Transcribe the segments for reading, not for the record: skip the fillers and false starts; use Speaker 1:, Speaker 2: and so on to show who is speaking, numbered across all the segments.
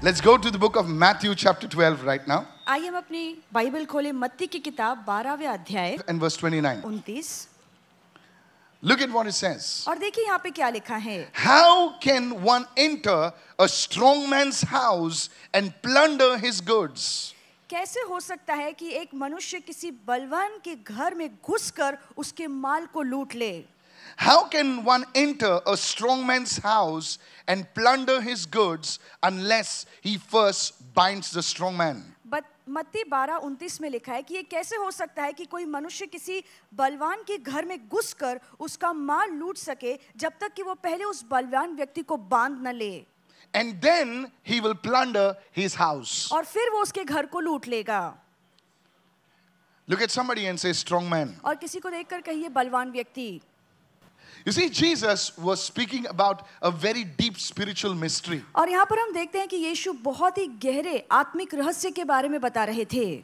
Speaker 1: Let's go to the book of Matthew chapter 12 right now
Speaker 2: आइए हम अपनी Bible खोले मत्ती की किताब 12वें अध्याय
Speaker 1: and verse 29.
Speaker 2: 29
Speaker 1: Look at what it says.
Speaker 2: और देखिए यहाँ पे क्या लिखा है.
Speaker 1: How can one enter a strong man's house and plunder his goods?
Speaker 2: कैसे हो सकता है कि एक मनुष्य किसी बलवान के घर में घुसकर उसके माल को लूट ले.
Speaker 1: How can one enter a strong man's house and plunder his goods unless he first binds the strong man?
Speaker 2: मत्ती 12:29 में लिखा है कि ये कैसे हो सकता है कि कोई मनुष्य किसी बलवान के घर में घुसकर उसका माल लूट सके जब तक कि वो पहले उस बलवान व्यक्ति को बांध न ले.
Speaker 1: And then he will plunder his house.
Speaker 2: और फिर वो उसके घर को लूट लेगा.
Speaker 1: Look at somebody and say strong man.
Speaker 2: और किसी को देखकर कहिए बलवान व्यक्ति.
Speaker 1: You see, Jesus was speaking about a very deep spiritual mystery.
Speaker 2: और यहाँ पर हम देखते हैं कि यीशु बहुत ही गहरे आत्मिक रहस्य के बारे में बता रहे थे.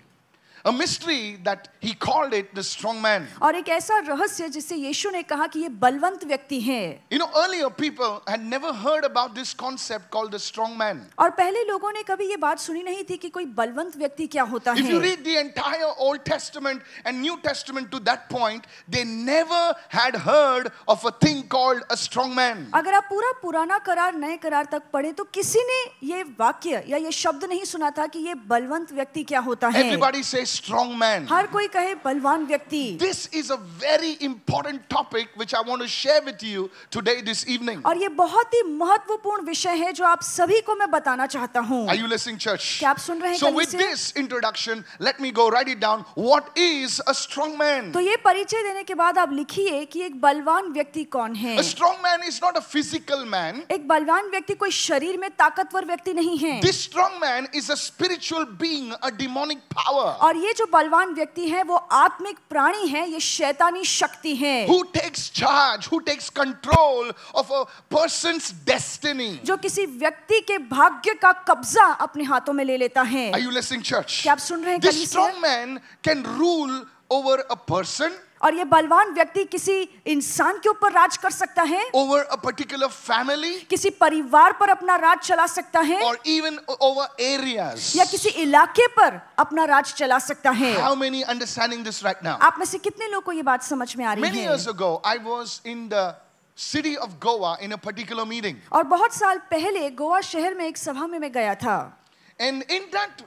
Speaker 1: A mystery that he called it the strong man.
Speaker 2: और एक ऐसा रहस्य जिससे यीशु ने कहा कि ये बलवंत व्यक्ति हैं.
Speaker 1: You know, earlier people had never heard about this concept called the strong man.
Speaker 2: और पहले लोगों ने कभी ये बात सुनी नहीं थी कि कोई बलवंत व्यक्ति क्या होता है.
Speaker 1: If you read the entire Old Testament and New Testament to that point, they never had heard of a thing called a strong man.
Speaker 2: अगर आप पूरा पुराना करार नए करार तक पढ़े तो किसी ने ये वाक्य या ये शब्द नहीं सुना था कि ये बलवंत व्यक्ति क्या होता है.
Speaker 1: Everybody says strong man.
Speaker 2: हर कोई कहे बलवान व्यक्ति.
Speaker 1: This is a very important topic which I want to share with you today this evening.
Speaker 2: और ये बहुत ही महत्वपूर्ण विषय है जो आप सभी को मैं बताना चाहता हूँ.
Speaker 1: Are you listening, church?
Speaker 2: क्या आप सुन रहे हैं?
Speaker 1: So with this introduction, let me go write it down. What is a strong man?
Speaker 2: तो ये परिचय देने के बाद आप लिखिए कि एक बलवान व्यक्ति कौन है.
Speaker 1: A strong man is not a physical man.
Speaker 2: एक बलवान व्यक्ति कोई शरीर में ताकतवर व्यक्ति नहीं है.
Speaker 1: This strong man is a spiritual being, a demonic power.
Speaker 2: और ये जो बलवान व्यक्ति है वो आत्मिक प्राणी है, ये शैतानी शक्ति है.
Speaker 1: Who takes charge, who takes control of a person's destiny.
Speaker 2: जो किसी व्यक्ति के भाग्य का कब्जा अपने हाथों में ले लेता है.
Speaker 1: Are you listening, church?
Speaker 2: क्या आप सुन रहे हैं?
Speaker 1: This strong man can rule over a person.
Speaker 2: और ये बलवान व्यक्ति किसी इंसान के ऊपर राज कर सकता है.
Speaker 1: Over a particular family.
Speaker 2: किसी परिवार पर अपना राज चला सकता है.
Speaker 1: Or even over areas.
Speaker 2: या किसी इलाके पर अपना राज चला सकता है.
Speaker 1: How many understanding this right now?
Speaker 2: आप में से कितने लोगों को ये बात समझ में आ रही है?
Speaker 1: Many years ago, I was in the city of Goa in a particular meeting.
Speaker 2: और बहुत साल पहले गोवा शहर में एक सभा में मैं गया था.
Speaker 1: And in that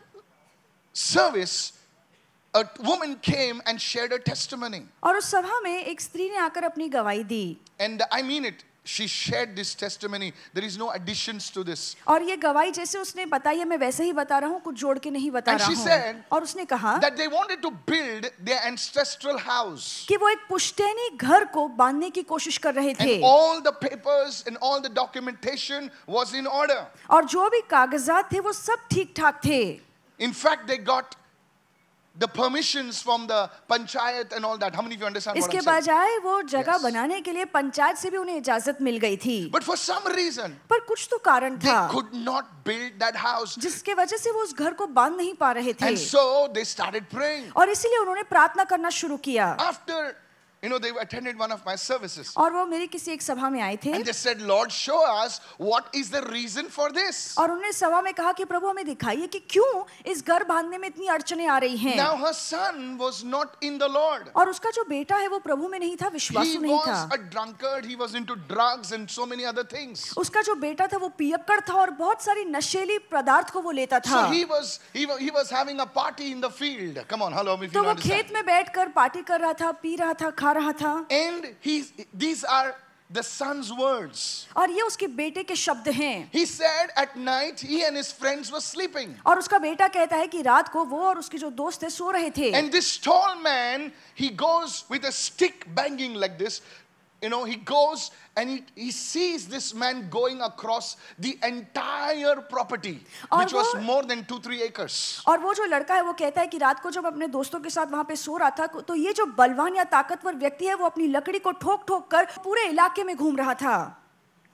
Speaker 1: service, a woman came and shared her testimony.
Speaker 2: और उस सभा में एक स्त्री ने आकर अपनी गवाही दी.
Speaker 1: And I mean it. She shared this testimony. There is no additions to this.
Speaker 2: और ये गवाही जैसे उसने बताई है मैं वैसे ही बता रहा हूँ, कुछ जोड़ के नहीं बता रहा
Speaker 1: And she said
Speaker 2: हूँ. और उसने कहा
Speaker 1: that they wanted to build their ancestral house.
Speaker 2: कि वो एक पुश्तैनी घर को बांधने की कोशिश कर रहे थे.
Speaker 1: And all the papers and all the documentation was in order.
Speaker 2: और जो भी कागजात थे वो सब ठीक ठाक थे.
Speaker 1: In fact, they got the permissions from the panchayat and all that. How many of you understand what
Speaker 2: इसके
Speaker 1: I'm saying?
Speaker 2: बजाय वो जगह
Speaker 1: Yes.
Speaker 2: बनाने के लिए पंचायत से भी उन्हें इजाजत मिल गई थी.
Speaker 1: But for some reason,
Speaker 2: पर कुछ तो कारण
Speaker 1: they
Speaker 2: था
Speaker 1: could not build that house.
Speaker 2: जिसके वजह से वो उस घर को बांध नहीं पा रहे थे.
Speaker 1: And so they started praying.
Speaker 2: और इसीलिए उन्होंने प्रार्थना करना शुरू किया.
Speaker 1: After, you know, they attended one of my services.
Speaker 2: और वो मेरी किसी एक सभा में आए थे.
Speaker 1: And they said, Lord, show us what is the reason for this.
Speaker 2: और उन्होंने सभा में कहा कि प्रभु हमें दिखाइए कि क्यों इस घर बांधने में इतनी अड़चनें आ रही हैं.
Speaker 1: Now her son was not in the Lord.
Speaker 2: और उसका जो बेटा है वो प्रभु में नहीं था,
Speaker 1: He
Speaker 2: विश्वासु नहीं
Speaker 1: was
Speaker 2: था.
Speaker 1: a drunkard. He was into drugs and so many other things.
Speaker 2: उसका जो बेटा था वो पियक्कड़ था और बहुत सारी नशीली पदार्थ को वो लेता था.
Speaker 1: So he was having a party in the field. Come on, hello, if
Speaker 2: तो
Speaker 1: you
Speaker 2: वो
Speaker 1: understand.
Speaker 2: खेत में बैठकर पार्टी कर रहा था, पी रहा था, खा रहा था.
Speaker 1: And these are the son's words.
Speaker 2: और ये उसके बेटे के शब्द हैं.
Speaker 1: He said at night he and his friends were sleeping.
Speaker 2: और उसका बेटा कहता है कि रात को वो और उसके जो दोस्त थे सो रहे थे.
Speaker 1: And this tall man, he goes with a stick banging like this. You know, he goes and he sees this man going across the entire property, which was more than 2-3 acres.
Speaker 2: और वो जो लड़का है वो कहता है कि रात को जब अपने दोस्तों के साथ वहां पे सो रहा था तो ये जो बलवान या ताकतवर व्यक्ति है वो अपनी लकड़ी को ठोक ठोक कर पूरे इलाके में घूम रहा था.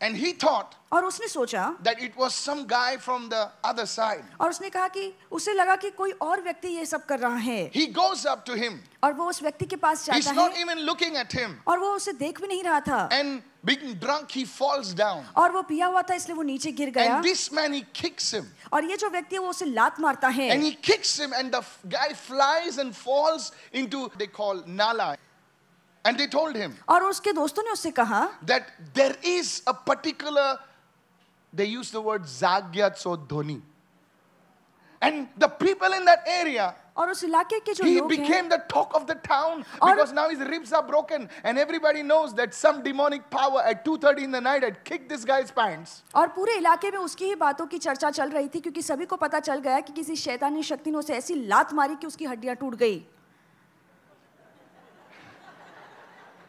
Speaker 1: And he thought
Speaker 2: और उसने सोचा
Speaker 1: that it was some guy from the other side.
Speaker 2: और उसने कहा कि उसे लगा कि कोई और व्यक्ति ये सब कर रहा है
Speaker 1: He goes up to him.
Speaker 2: और वो उस व्यक्ति के पास
Speaker 1: He's
Speaker 2: जाता
Speaker 1: not
Speaker 2: है
Speaker 1: even looking at him.
Speaker 2: और वो उसे देख भी नहीं रहा था
Speaker 1: And being drunk, he falls down.
Speaker 2: और वो पिया हुआ था इसलिए वो नीचे गिर गया
Speaker 1: And this man, he kicks him.
Speaker 2: और ये जो व्यक्ति है वो उसे लात मारता है
Speaker 1: And he kicks him, and the guy flies and falls into, they call Nala. And they told him
Speaker 2: और उसके दोस्तों ने उससे कहा
Speaker 1: that there is a particular, they use the word Zagyatso-dhoni. And the people in that area,
Speaker 2: और उस इलाके के जो
Speaker 1: he
Speaker 2: लोग हैं
Speaker 1: became the talk of the town because now his ribs are broken and everybody knows that some demonic power at 2:30 in the night had kicked this guy's pants.
Speaker 2: और पूरे इलाके में उसकी ही बातों की चर्चा चल रही थी क्योंकि सभी को पता चल गया कि किसी शैतानी शक्ति ने उसे ऐसी लात मारी कि उसकी हड्डियां टूट गई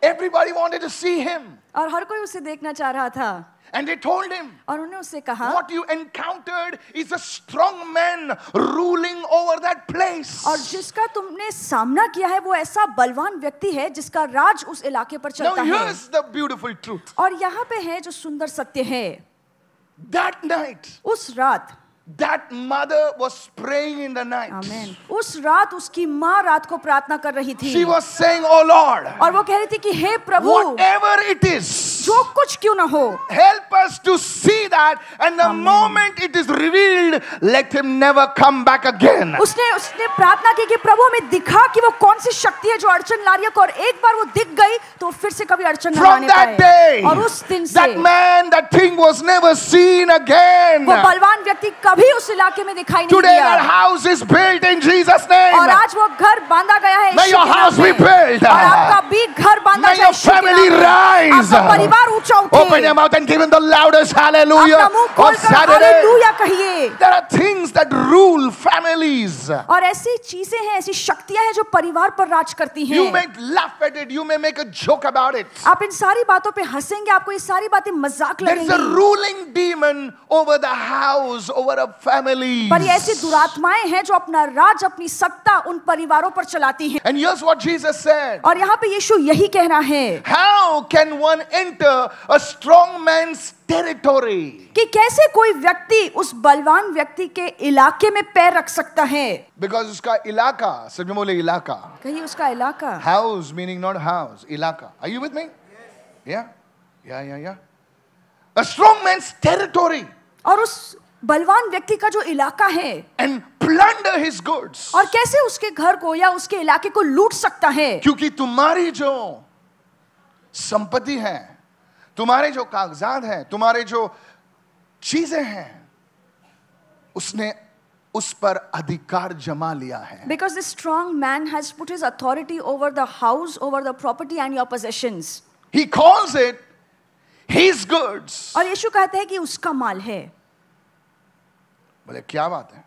Speaker 1: Everybody wanted to see him.
Speaker 2: और हर कोई उसे देखना चाह रहा था
Speaker 1: And they told him,
Speaker 2: और उन्होंने उससे कहा
Speaker 1: what you encountered is a strong man ruling over that place.
Speaker 2: और जिसका तुमने सामना किया है वो ऐसा बलवान व्यक्ति है जिसका राज उस इलाके पर
Speaker 1: Now
Speaker 2: चलता है
Speaker 1: here's the beautiful truth.
Speaker 2: और यहाँ पे है जो सुंदर सत्य है
Speaker 1: That night,
Speaker 2: उस रात
Speaker 1: that mother was praying in the night.
Speaker 2: आमीन उस रात उसकी माँ रात को प्रार्थना कर रही थी
Speaker 1: She was saying, oh Lord,
Speaker 2: और वो कह रही थी कि हे प्रभु
Speaker 1: whatever it is,
Speaker 2: जो कुछ क्यों ना हो
Speaker 1: help us to see that, and the moment it is revealed, let him never come back again.
Speaker 2: उसने प्रार्थना की कि प्रभु हमें दिखा कि वो कौन सी शक्ति है जो अड़चन ला रही है और एक बार वो दिख गई तो फिर से कभी अड़चन न
Speaker 1: From
Speaker 2: लाने
Speaker 1: that
Speaker 2: पाए
Speaker 1: day,
Speaker 2: और उस दिन से
Speaker 1: that man, that thing was never seen again.
Speaker 2: वो बलवान व्यक्ति कभी उस इलाके में दिखाई नहीं
Speaker 1: Today that
Speaker 2: दिया
Speaker 1: house is built in Jesus' name.
Speaker 2: और आज वो घर बांधा गया है
Speaker 1: May
Speaker 2: यीशु
Speaker 1: your
Speaker 2: के नाम
Speaker 1: house be
Speaker 2: में।
Speaker 1: built.
Speaker 2: और आपका भी घर बांधा
Speaker 1: May
Speaker 2: जाए
Speaker 1: your
Speaker 2: यीशु के
Speaker 1: family
Speaker 2: नाम में।
Speaker 1: rise.
Speaker 2: आपका परिवार ऊंचा उठे
Speaker 1: Open your mouth and give him the loudest hallelujah
Speaker 2: अपना मुंह
Speaker 1: of
Speaker 2: खोलकर
Speaker 1: Saturday.
Speaker 2: हालेलुया कहिए
Speaker 1: There are things that rule families.
Speaker 2: और ऐसी चीजें हैं ऐसी शक्तियां हैं जो परिवार पर राज करती हैं
Speaker 1: You may laugh at it, you may make a joke about it.
Speaker 2: आप इन सारी बातों पे हंसेंगे आपको ये सारी बातें मजाक
Speaker 1: There is a
Speaker 2: लगेंगी
Speaker 1: ruling demon over the house, over a family.
Speaker 2: पर ये ऐसी दुरात्माएं हैं जो अपना राज अपनी सत्ता उन परिवारों पर चलाती हैं
Speaker 1: And here's what Jesus said.
Speaker 2: और यहाँ पे यीशु यही कह रहा है
Speaker 1: How can one enter a strong man's territory?
Speaker 2: कि कैसे कोई व्यक्ति उस बलवान व्यक्ति के इलाके में पैर रख सकता है
Speaker 1: Because उसका इलाका, सब बोले इलाका.
Speaker 2: कहीं उसका इलाका
Speaker 1: House meaning not house, ilaka. Are you with me? Yeah? Yeah. A strong man's territory.
Speaker 2: और उस बलवान व्यक्ति का जो इलाका है
Speaker 1: And plunder his goods.
Speaker 2: और कैसे उसके घर को या उसके इलाके को लूट सकता है
Speaker 1: क्योंकि तुम्हारी जो संपत्ति है, तुम्हारे जो कागजात हैं, तुम्हारे जो चीजें हैं, उसने उस पर अधिकार जमा लिया है.
Speaker 2: Because this strong man has put his authority over the house, over the property and your possessions.
Speaker 1: He calls it his goods.
Speaker 2: और यीशु कहते हैं कि उसका माल है
Speaker 1: बोले क्या बात है?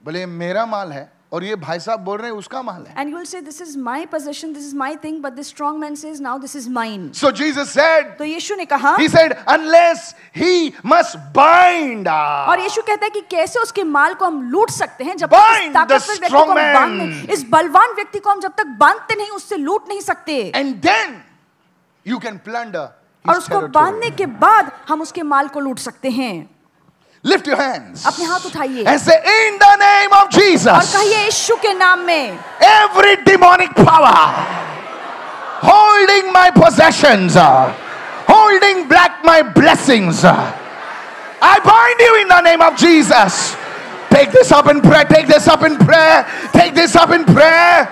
Speaker 1: बोले मेरा माल है और ये भाई साहब बोल रहे हैं उसका माल है.
Speaker 2: and you will say this is my possession, this is my thing, but this strong man says now this is mine.
Speaker 1: So Jesus said,
Speaker 2: तो यीशु ने कहा
Speaker 1: he said, unless he must bind.
Speaker 2: और यीशु कहता है कि कैसे उसके माल को हम लूट सकते हैं जब तक
Speaker 1: Bind
Speaker 2: इस ताकतवर
Speaker 1: the
Speaker 2: व्यक्ति को हम
Speaker 1: strong
Speaker 2: बांध
Speaker 1: man.
Speaker 2: नहीं, इस बलवान व्यक्ति को हम जब तक बांधते नहीं उससे लूट नहीं सकते
Speaker 1: And then you can plunder
Speaker 2: और
Speaker 1: his
Speaker 2: उसको
Speaker 1: territory.
Speaker 2: बांधने के बाद हम उसके माल को लूट सकते हैं
Speaker 1: Lift your hands
Speaker 2: अपने हाथ उठाइए
Speaker 1: and say, in the name of
Speaker 2: और
Speaker 1: Jesus,
Speaker 2: कहिए यीशु के नाम में
Speaker 1: every demonic power holding my possessions, holding back my blessings, I bind you in the name of Jesus. Take this up in prayer, take this up in prayer, take this up in prayer.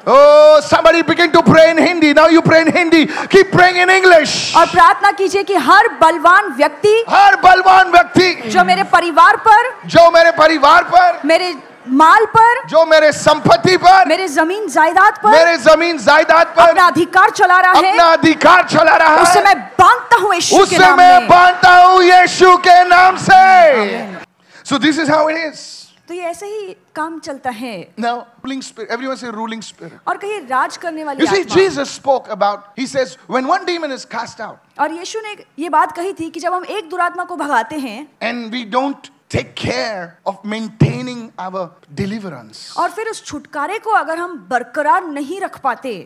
Speaker 1: Oh, somebody begin to pray in Hindi. Now you pray in Hindi. Keep praying in English.
Speaker 2: और प्रार्थना कीजिए कि हर बलवान व्यक्ति
Speaker 1: हर बलवान व्यक्ति
Speaker 2: जो मेरे परिवार पर
Speaker 1: जो मेरे परिवार पर,
Speaker 2: मेरे माल पर
Speaker 1: जो मेरे संपत्ति पर,
Speaker 2: मेरे जमीन जायदाद पर
Speaker 1: मेरे जमीन जायदाद पर
Speaker 2: अपना अधिकार चला रहा
Speaker 1: अपना
Speaker 2: है
Speaker 1: अधिकार चला रहा
Speaker 2: उससे
Speaker 1: है,
Speaker 2: मैं बांधता हूँ यीशु के
Speaker 1: उससे
Speaker 2: नाम
Speaker 1: मैं
Speaker 2: में
Speaker 1: बांधता हूँ यीशु के नाम से. So this is how it is.
Speaker 2: तो ये ऐसे ही काम चलता है
Speaker 1: Now, ruling spirit. Everyone say ruling spirit.
Speaker 2: और कहिए राज करने वाली
Speaker 1: You see,
Speaker 2: आत्मा
Speaker 1: Jesus spoke about, he says, when one demon is cast out
Speaker 2: और यीशु ने ये बात कही थी कि जब हम एक दुरात्मा को भगाते हैं
Speaker 1: and we don't take care of maintaining our deliverance,
Speaker 2: और फिर उस छुटकारे को अगर हम बरकरार नहीं रख पाते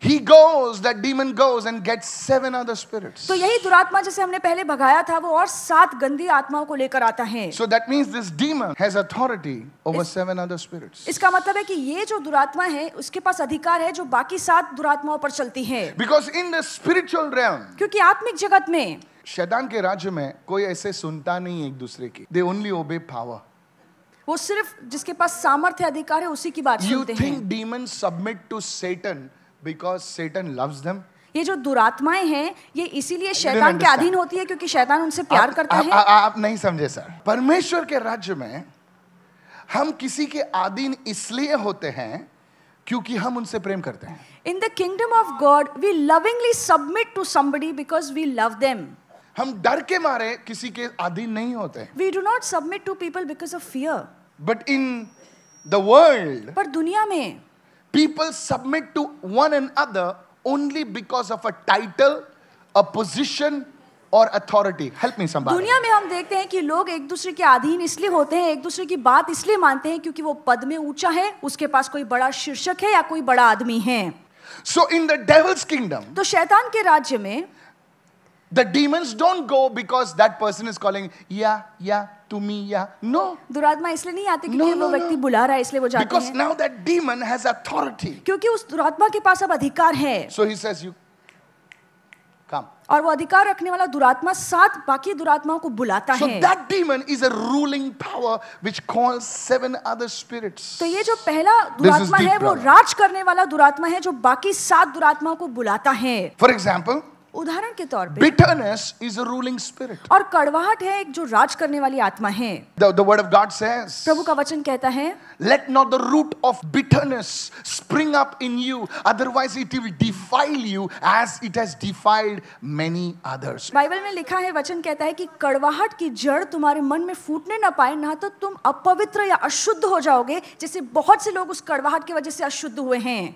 Speaker 1: that demon goes and gets 7 other spirits.
Speaker 2: तो यही दुरात्मा जिसे हमने पहले भगाया था वो और 7 गंदी आत्माओं को लेकर आता है.
Speaker 1: So that means this demon has authority over 7 other spirits.
Speaker 2: इसका मतलब है कि ये जो दुरात्मा है उसके पास अधिकार है जो बाकी 7 दुरात्माओं पर चलती है.
Speaker 1: Because in the spiritual realm,
Speaker 2: क्योंकि आत्मिक जगत में
Speaker 1: शैतान के राज्य में कोई ऐसे सुनता नहीं एक दूसरे की. They only obey power.
Speaker 2: वो सिर्फ जिसके पास सामर्थ्य अधिकार है उसी की बात
Speaker 1: You
Speaker 2: सुनते हैं.
Speaker 1: think demons submit to Satan because Satan loves them?
Speaker 2: ये जो दुरात्माएं हैं ये इसीलिए शैतान के अधीन होती है क्योंकि शैतान उनसे प्यार करता है.
Speaker 1: आप नहीं समझे सर. परमेश्वर के राज्य में हम किसी के अधीन इसलिए होते हैं क्योंकि हम उनसे प्रेम करते हैं.
Speaker 2: In the kingdom of God we lovingly submit to somebody because we love them.
Speaker 1: हम डर के मारे किसी के अधीन नहीं होते.
Speaker 2: We do not submit to people because of fear.
Speaker 1: But in the world,
Speaker 2: पर दुनिया में
Speaker 1: people submit to one another only because of a title, a position or authority. Help me somebody.
Speaker 2: दुनिया में हम देखते हैं कि लोग एक दूसरे के अधीन इसलिए होते हैं, एक दूसरे की बात इसलिए मानते हैं क्योंकि वो पद में ऊंचा है, उसके पास कोई बड़ा शीर्षक है या कोई बड़ा आदमी है.
Speaker 1: So in the devil's kingdom,
Speaker 2: तो शैतान के राज्य में
Speaker 1: the demons don't go because that person is calling yeah to me yeah. No.
Speaker 2: दुरात्मा इसलिए नहीं आते क्योंकि वो व्यक्ति बुला रहा है इसलिए वो जाते
Speaker 1: Because
Speaker 2: हैं.
Speaker 1: now that demon has authority.
Speaker 2: क्योंकि उस दुरात्मा के पास अब अधिकार है.
Speaker 1: So he says you come.
Speaker 2: और वो अधिकार रखने वाला दुरात्मा 7 बाकी दुरात्माओं को बुलाता
Speaker 1: So
Speaker 2: है.
Speaker 1: that demon is a ruling power which calls 7 other spirits.
Speaker 2: तो ये जो पहला दुरात्मा
Speaker 1: deep,
Speaker 2: है वो
Speaker 1: brother.
Speaker 2: राज करने वाला दुरात्मा है जो बाकी 7 दुरात्माओं को बुलाता है.
Speaker 1: For example,
Speaker 2: उदाहरण के तौर पे
Speaker 1: bitterness is a ruling spirit.
Speaker 2: और कड़वाहट है एक जो राज करने वाली आत्मा है.
Speaker 1: The word of God says,
Speaker 2: प्रभु का वचन कहता है
Speaker 1: let not the root of bitterness spring up in you, otherwise it will defile you as it has defiled many others.
Speaker 2: Bible में लिखा है, वचन कहता है कि कड़वाहट की जड़ तुम्हारे मन में फूटने ना पाए, ना तो तुम अपवित्र या अशुद्ध हो जाओगे जैसे बहुत से लोग उस कड़वाहट की वजह से अशुद्ध हुए हैं.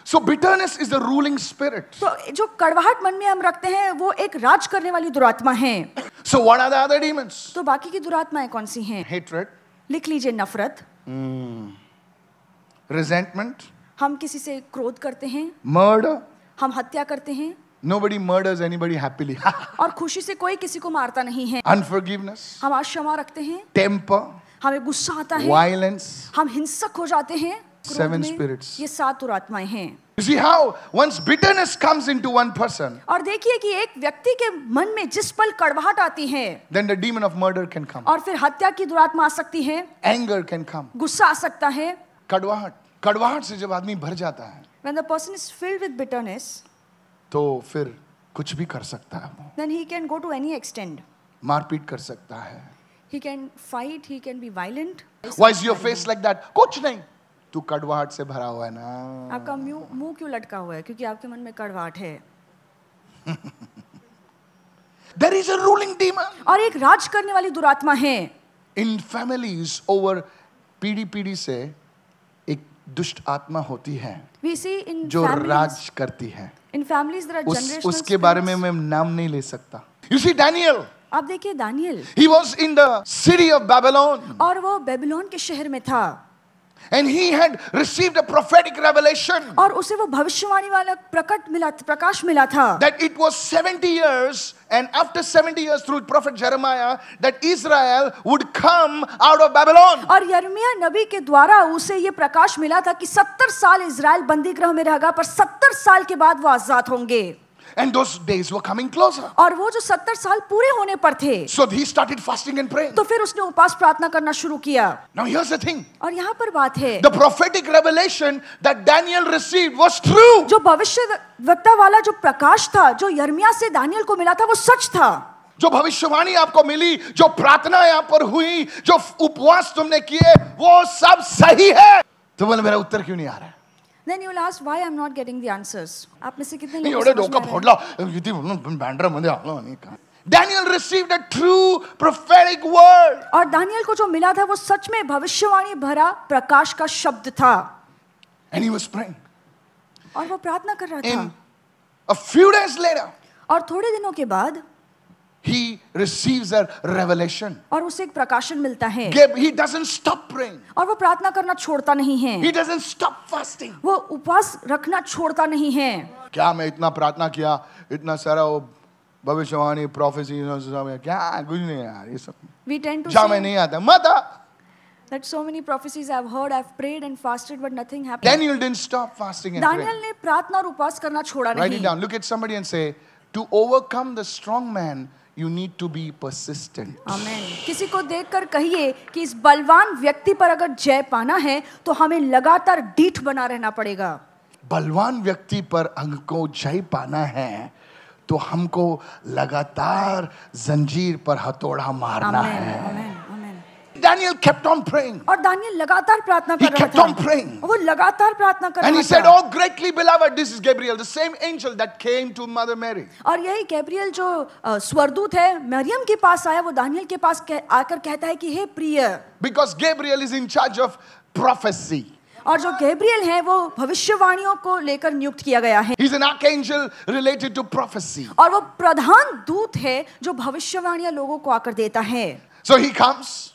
Speaker 1: So bitterness is the ruling spirit.
Speaker 2: तो जो कड़वाहट मन में हम रखते हैं वो एक राज करने वाली दुरात्मा है.
Speaker 1: So what are the other demons?
Speaker 2: तो बाकी की दुरात्माएं कौन सी हैं?
Speaker 1: Hatred,
Speaker 2: लिख लीजिए नफरत,
Speaker 1: resentment,
Speaker 2: हम किसी से क्रोध करते हैं,
Speaker 1: murder.
Speaker 2: हम हत्या करते हैं,
Speaker 1: Nobody murders anybody happily.
Speaker 2: और खुशी से कोई किसी को मारता नहीं है.
Speaker 1: Unforgiveness,
Speaker 2: हम क्षमा रखते हैं,
Speaker 1: temper,
Speaker 2: हमें गुस्सा आता है,
Speaker 1: violence.
Speaker 2: हम हिंसक हो जाते हैं. क्रोध
Speaker 1: 7
Speaker 2: में
Speaker 1: spirits.
Speaker 2: ये 7 दुरात्माएं हैं.
Speaker 1: You see how once bitterness comes into one person,
Speaker 2: और देखिए कि एक व्यक्ति के मन में जिस पल कड़वाहट आती है,
Speaker 1: then the demon of murder can come.
Speaker 2: और फिर हत्या की दुरात्मा आ सकती है,
Speaker 1: Anger can come.
Speaker 2: गुस्सा आ सकता है.
Speaker 1: कड़वाहट से जब आदमी भर जाता है
Speaker 2: When the person is filled with bitterness,
Speaker 1: तो फिर कुछ भी कर सकता है वो.
Speaker 2: then he can go to any extent.
Speaker 1: मारपीट कर सकता है.
Speaker 2: He can fight, he can be violent.
Speaker 1: Why is your face like that? कुछ नहीं, तू कड़वाहट से भरा हुआ है ना.
Speaker 2: आपका मुंह क्यों लटका हुआ है? क्योंकि आपके मन में कड़वाहट है.
Speaker 1: There is a ruling demon.
Speaker 2: और एक राज करने वाली दुरात्मा है.
Speaker 1: In families over पीढ़ी से एक दुष्ट आत्मा होती है
Speaker 2: We see in
Speaker 1: जो
Speaker 2: families,
Speaker 1: राज करती है.
Speaker 2: in families there are generational
Speaker 1: उसके बारे में
Speaker 2: spirits.
Speaker 1: मैं नाम नहीं ले सकता. You see Daniel,
Speaker 2: आप देखिए Daniel,
Speaker 1: he was in the city of Babylon.
Speaker 2: और वो बेबीलोन के शहर में था.
Speaker 1: And he had received a prophetic revelation
Speaker 2: और उसे वो भविष्यवाणी वाला प्रकाश मिला था.
Speaker 1: that it was 70 years, and after 70 years through prophet Jeremiah, that Israel would come out of Babylon.
Speaker 2: और यर्मिया नबी के द्वारा उसे ये प्रकाश मिला था कि 70 साल इजराइल बंदी गृह में रहेगा, पर 70 साल के बाद वो आजाद होंगे.
Speaker 1: And those days were coming closer.
Speaker 2: और वो जो 70 साल पूरे होने पर थे,
Speaker 1: So he started fasting and praying.
Speaker 2: तो फिर उसने उपास प्रार्थना करना शुरू किया.
Speaker 1: Now here's the thing.
Speaker 2: और यहाँ पर बात है,
Speaker 1: The prophetic revelation that Daniel received was true.
Speaker 2: जो भविष्यवक्ता वाला जो प्रकाश था जो यर्मिया से दानियल को मिला था वो सच था.
Speaker 1: जो भविष्यवाणी आपको मिली, जो प्रार्थना यहाँ पर हुई, जो उपवास तुमने किए, वो सब सही है. तो बोले मेरा उत्तर क्यों नहीं आ रहा है?
Speaker 2: Then you will ask why I'm not getting the answers. आप में से कितने
Speaker 1: नहीं
Speaker 2: लोग
Speaker 1: एवढे
Speaker 2: समझ
Speaker 1: डोकं
Speaker 2: में आ रहे
Speaker 1: फोडला किती बँडरा मध्ये आलो आणि काय. Daniel received a true prophetic word.
Speaker 2: हैं? और दानियल को जो मिला था वो सच में भविष्यवाणी भरा प्रकाश का शब्द था.
Speaker 1: And he was praying.
Speaker 2: और वो प्रार्थना कर रहा था.
Speaker 1: In a few days later,
Speaker 2: और थोड़े दिनों के बाद
Speaker 1: he receives a revelation.
Speaker 2: और उसे एक प्रकाशन मिलता है
Speaker 1: He doesn't stop praying.
Speaker 2: और वो प्रार्थना करना छोड़ता नहीं है,
Speaker 1: He doesn't stop fasting.
Speaker 2: वो उपवास रखना छोड़ता नहीं है।
Speaker 1: क्या मैं इतना प्रार्थना किया, इतना सारा वो भविष्यवाणी प्रोफेसी क्या कुछ नहीं यार ये सब
Speaker 2: We tend to
Speaker 1: जा मैं
Speaker 2: say
Speaker 1: नहीं आता मत आ.
Speaker 2: that so many prophecies I've heard, I've prayed and fasted, but nothing happened.
Speaker 1: Daniel didn't stop fasting and praying.
Speaker 2: Daniel ने प्रार्थना और उपवास करना छोड़ा
Speaker 1: Write it
Speaker 2: नहीं।
Speaker 1: down. Look at somebody and say, to overcome the strong man, you need to be persistent.
Speaker 2: आमेन। किसी को देखकर कहिए कि इस बलवान व्यक्ति पर अगर जय पाना है तो हमें लगातार डीठ बना रहना पड़ेगा।
Speaker 1: बलवान व्यक्ति पर हमको जय पाना है तो हमको लगातार जंजीर पर हथौड़ा मारना
Speaker 2: आमेन,
Speaker 1: है.
Speaker 2: आमेन, आमेन।
Speaker 1: Daniel kept on praying.
Speaker 2: और दानियल लगातार प्रार्थना
Speaker 1: He
Speaker 2: कर रहा
Speaker 1: kept on
Speaker 2: था।
Speaker 1: praying.
Speaker 2: वो लगातार प्रार्थना कर
Speaker 1: And
Speaker 2: रहा
Speaker 1: he said,
Speaker 2: था।
Speaker 1: oh greatly beloved, this is Gabriel, the same angel that came to Mother Mary.
Speaker 2: और यही गैब्रियल जो स्वरदूत है मरियम के पास आया, वो दानियल के पास आकर कहता है कि हे प्रिय,
Speaker 1: Because Gabriel is in charge of prophecy.
Speaker 2: और जो गैब्रियल है वो भविष्यवाणियों को लेकर नियुक्त किया गया है,
Speaker 1: He's an archangel related to prophecy.
Speaker 2: और वो प्रधान दूत है जो भविष्यवाणियां लोगों को आकर देता है।
Speaker 1: So he comes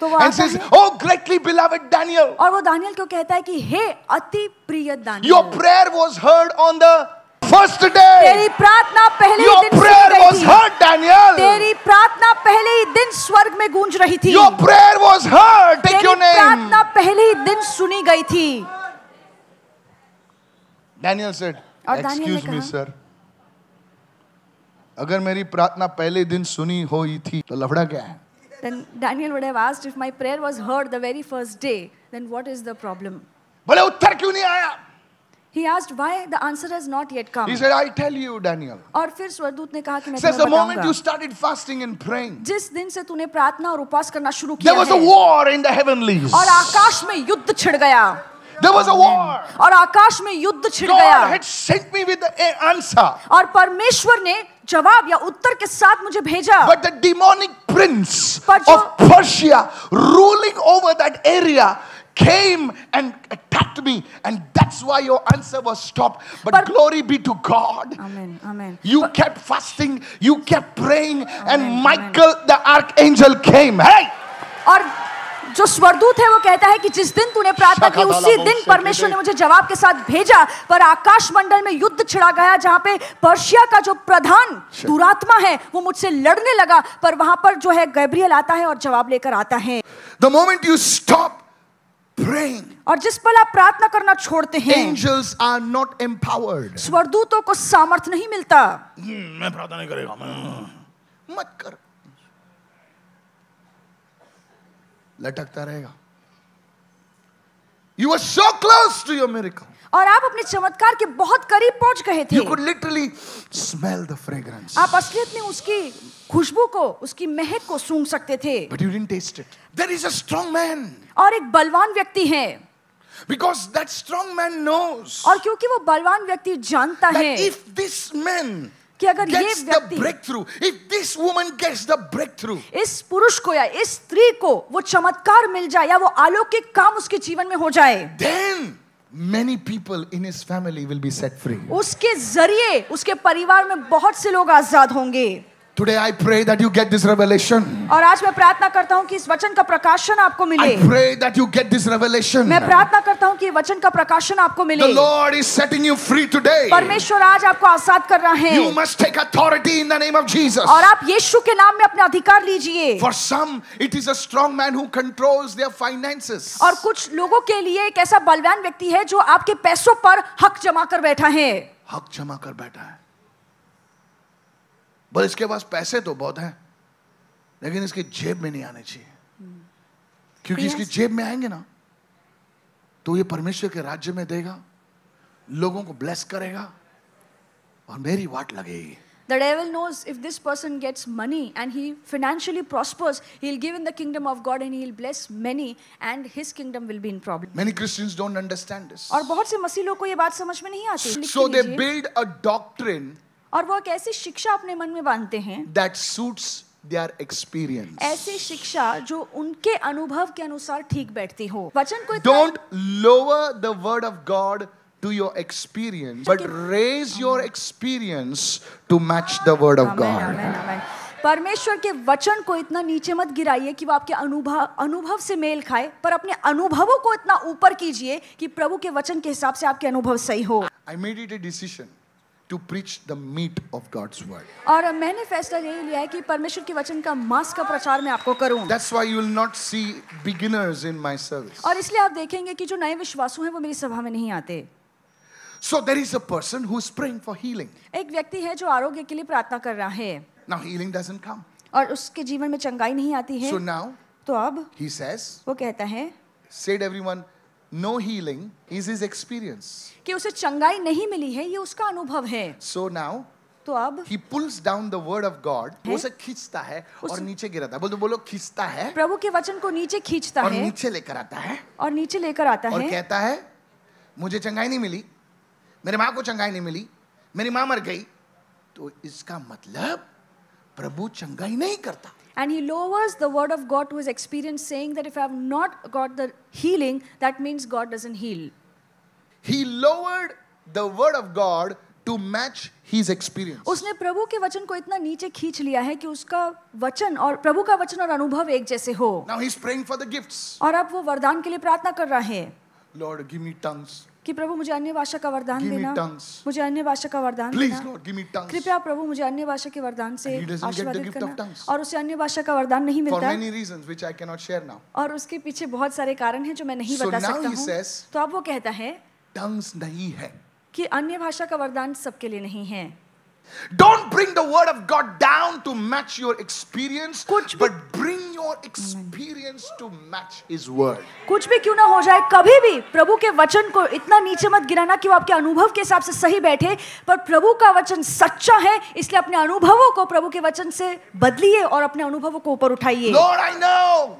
Speaker 2: तो वो
Speaker 1: and
Speaker 2: आता
Speaker 1: says,
Speaker 2: है
Speaker 1: oh greatly beloved Daniel,
Speaker 2: और वो दानियल को कहता है कि हे अति प्रिय
Speaker 1: your
Speaker 2: Daniel,
Speaker 1: prayer was heard on the first day.
Speaker 2: तेरी प्रार्थना पहले ही
Speaker 1: Your
Speaker 2: दिन सुनी
Speaker 1: prayer
Speaker 2: गई
Speaker 1: was
Speaker 2: थी।
Speaker 1: heard, Daniel.
Speaker 2: तेरी प्रार्थना पहले ही दिन स्वर्ग में गूंज रही थी।
Speaker 1: Your prayer was heard. Take
Speaker 2: तेरी
Speaker 1: your name.
Speaker 2: प्रार्थना पहले ही दिन सुनी गई थी।
Speaker 1: Daniel said,
Speaker 2: और दानियल ने
Speaker 1: excuse me
Speaker 2: कहा,
Speaker 1: sir, अगर मेरी प्रार्थना पहले दिन सुनी हुई थी तो लफड़ा क्या है?
Speaker 2: Then Daniel would have asked, if my prayer was heard the very first day, then what is the problem?
Speaker 1: बोले उत्तर क्यों नहीं आया?
Speaker 2: He asked why the answer has not yet come.
Speaker 1: He said, I tell you, Daniel.
Speaker 2: और फिर स्वरदूत ने कहा कि मैं
Speaker 1: Says the
Speaker 2: तुम्हें
Speaker 1: moment you
Speaker 2: बताऊंगा,
Speaker 1: started fasting and praying,
Speaker 2: जिस दिन से तूने प्रार्थना और उपवास करना शुरू
Speaker 1: there
Speaker 2: किया
Speaker 1: was a
Speaker 2: है
Speaker 1: war in the heavenlies.
Speaker 2: और आकाश में युद्ध छिड़ गया,
Speaker 1: There was a war.
Speaker 2: और आकाश में युद्ध छिड़
Speaker 1: God
Speaker 2: गया,
Speaker 1: had sent me with the answer.
Speaker 2: और परमेश्वर ने जवाब या उत्तर के साथ मुझे भेजा।
Speaker 1: But the demonic prince
Speaker 2: पर जो-
Speaker 1: of Persia ruling over that area came and attacked me, and that's why your answer was stopped. But
Speaker 2: पर-
Speaker 1: glory be to God.
Speaker 2: Amen, amen.
Speaker 1: You kept fasting, you kept praying, and
Speaker 2: Amen,
Speaker 1: Michael the archangel came. Hey!
Speaker 2: और जो स्वरदूत है वो कहता है कि जिस दिन तूने प्रार्थना की उसी दिन परमेश्वर ने मुझे जवाब के साथ भेजा, पर आकाश मंडल में युद्ध छिड़ा गया जहां पे पर्शिया का जो प्रधान दुरात्मा है वो मुझसे लड़ने लगा, पर वहां पर जो है गैब्रियल आता है और जवाब लेकर आता है।
Speaker 1: The moment you stop praying,
Speaker 2: और जिस पल आप प्रार्थना करना छोड़ते हैं,
Speaker 1: angels are not empowered.
Speaker 2: स्वरदूतों को सामर्थ नहीं मिलता।
Speaker 1: मैं प्रार्थना नहीं करेगा, मत कर, लटकता रहेगा. You were so close to your miracle.
Speaker 2: और आप अपने चमत्कार के बहुत करीब पहुंच गए थे।
Speaker 1: You could literally smell the fragrance.
Speaker 2: आप असलियत में उसकी खुशबू को, उसकी महक को सूंघ सकते थे।
Speaker 1: But you didn't taste it. There is a strong man.
Speaker 2: और एक बलवान व्यक्ति है,
Speaker 1: Because that strong man knows
Speaker 2: और क्योंकि वो बलवान व्यक्ति जानता
Speaker 1: that
Speaker 2: है
Speaker 1: if this man
Speaker 2: कि अगर ये
Speaker 1: gets the
Speaker 2: व्यक्ति
Speaker 1: breakthrough, if this woman gets the breakthrough,
Speaker 2: इस पुरुष को या इस स्त्री को वो चमत्कार मिल जाए या वो अलौकिक काम उसके जीवन में हो जाए,
Speaker 1: then many people in his family will be set free.
Speaker 2: उसके जरिए उसके परिवार में बहुत से लोग आजाद होंगे।
Speaker 1: Today I pray that you get this revelation.
Speaker 2: और आज मैं प्रार्थना करता हूँ कि इस वचन का प्रकाशन आपको मिले।
Speaker 1: I pray that you get this revelation.
Speaker 2: मैं प्रार्थना करता हूँ कि वचन का प्रकाशन आपको मिले।
Speaker 1: The Lord is setting you free today.
Speaker 2: परमेश्वर आज आपको आजाद कर रहा है,
Speaker 1: You must take authority in the name of Jesus.
Speaker 2: और आप यीशु के नाम में अपना अधिकार लीजिए।
Speaker 1: For some, it is a strong man who controls their finances.
Speaker 2: और कुछ लोगों के लिए एक ऐसा बलवान व्यक्ति है जो आपके पैसों पर हक जमा कर बैठा है।
Speaker 1: हक जमा कर बैठा है। बोले इसके पास पैसे तो बहुत हैं, लेकिन इसकी जेब में नहीं आने चाहिए, क्योंकि इसकी जेब में आएंगे ना तो ये परमेश्वर के राज्य में देगा, लोगों को ब्लेस करेगा और मेरी वाट लगेगी।
Speaker 2: The devil knows if this person gets money and he financially prospers, he'll give in the kingdom of God and he'll bless many and his kingdom will be in problem.
Speaker 1: Many Christians don't understand this.
Speaker 2: और बहुत से मसीह लोग को ये बात समझ में नहीं आती। लिख
Speaker 1: So
Speaker 2: के
Speaker 1: they
Speaker 2: लीजिए।
Speaker 1: build a doctrine
Speaker 2: और वो एक ऐसी शिक्षा अपने मन में बांधते हैं,
Speaker 1: that suits their experience.
Speaker 2: ऐसी शिक्षा जो उनके अनुभव के अनुसार ठीक बैठती हो। वचन को इतना
Speaker 1: Don't lower the word of God to your experience, but raise your experience to match the word of
Speaker 2: amen,
Speaker 1: God.
Speaker 2: आमेन, आमेन। परमेश्वर के वचन को इतना नीचे मत गिराइए कि वो आपके अनुभव से मेल खाए, पर अपने अनुभवों को इतना ऊपर कीजिए कि प्रभु के वचन के हिसाब से आपके अनुभव सही हो।
Speaker 1: I made it a decision to preach the meat of God's word.
Speaker 2: और मैंने फैसला यही लिया है कि परमेश्वर के वचन का मांस का प्रचार मैं आपको करूं।
Speaker 1: That's why you will not see beginners in my service.
Speaker 2: और इसलिए आप देखेंगे कि जो नए विश्वासु हैं वो मेरी सभा में नहीं आते।
Speaker 1: So there is a person who is praying for healing.
Speaker 2: एक व्यक्ति है जो आरोग्य के लिए प्रार्थना कर रहा है
Speaker 1: Now healing doesn't come.
Speaker 2: और उसके जीवन में चंगाई नहीं आती है।
Speaker 1: So now
Speaker 2: तो अब
Speaker 1: he says,
Speaker 2: वो कहता है,
Speaker 1: said everyone, no healing is his experience.
Speaker 2: कि उसे चंगाई नहीं मिली है, ये उसका अनुभव है।
Speaker 1: So now
Speaker 2: तो अब
Speaker 1: he pulls down the word of God. वो उसे खींचता है और नीचे गिराता है। बोलो खींचता है
Speaker 2: प्रभु के वचन को नीचे खींचता
Speaker 1: और
Speaker 2: है
Speaker 1: नीचे लेकर आता है
Speaker 2: और नीचे लेकर आता
Speaker 1: और
Speaker 2: है
Speaker 1: कहता है मुझे चंगाई नहीं मिली, मेरे माँ को चंगाई नहीं मिली, मेरी माँ मर गई, तो इसका मतलब प्रभु चंगाई नहीं करता।
Speaker 2: And he lowers the word of God to his experience, saying that if I have not got the healing, that means God doesn't heal.
Speaker 1: He lowered the word of God to match his experience.
Speaker 2: उसने प्रभु के वचन को इतना नीचे खींच लिया है कि उसका वचन और प्रभु का वचन और अनुभव एक जैसे हो।
Speaker 1: Now he's praying for the gifts.
Speaker 2: और अब वो वरदान के लिए प्रार्थना कर रहा है
Speaker 1: Lord, give me tongues.
Speaker 2: कि प्रभु मुझे अन्य भाषा का वरदान
Speaker 1: Give me
Speaker 2: देना,
Speaker 1: tongues.
Speaker 2: मुझे अन्य भाषा का वरदान
Speaker 1: Please,
Speaker 2: देना।
Speaker 1: Lord, give me tongues.
Speaker 2: कृपया प्रभु मुझे अन्य भाषा के वरदान से
Speaker 1: And he doesn't get the
Speaker 2: आशीर्वादित
Speaker 1: gift of
Speaker 2: करना।
Speaker 1: tongues.
Speaker 2: और उसे अन्य भाषा का वरदान नहीं
Speaker 1: For
Speaker 2: मिलता
Speaker 1: many reasons which I cannot share now.
Speaker 2: और उसके पीछे बहुत सारे कारण हैं जो मैं नहीं
Speaker 1: So
Speaker 2: बता
Speaker 1: now
Speaker 2: सकता
Speaker 1: he
Speaker 2: हूँ।
Speaker 1: says,
Speaker 2: तो अब वो कहता है
Speaker 1: tongues नहीं है.
Speaker 2: कि अन्य भाषा का वरदान सबके लिए नहीं है।
Speaker 1: Don't bring the word of God down to match your experience,
Speaker 2: कुछ भी-
Speaker 1: but bring your experience to match his word.
Speaker 2: कुछ भी क्यों ना हो जाए, कभी भी प्रभु के वचन को इतना नीचे मत गिराना कि वो आपके अनुभव के हिसाब से सही बैठे, पर प्रभु का वचन सच्चा है, इसलिए अपने अनुभवों को प्रभु के वचन से बदलिए और अपने अनुभवों को ऊपर उठाइए।
Speaker 1: Lord, I know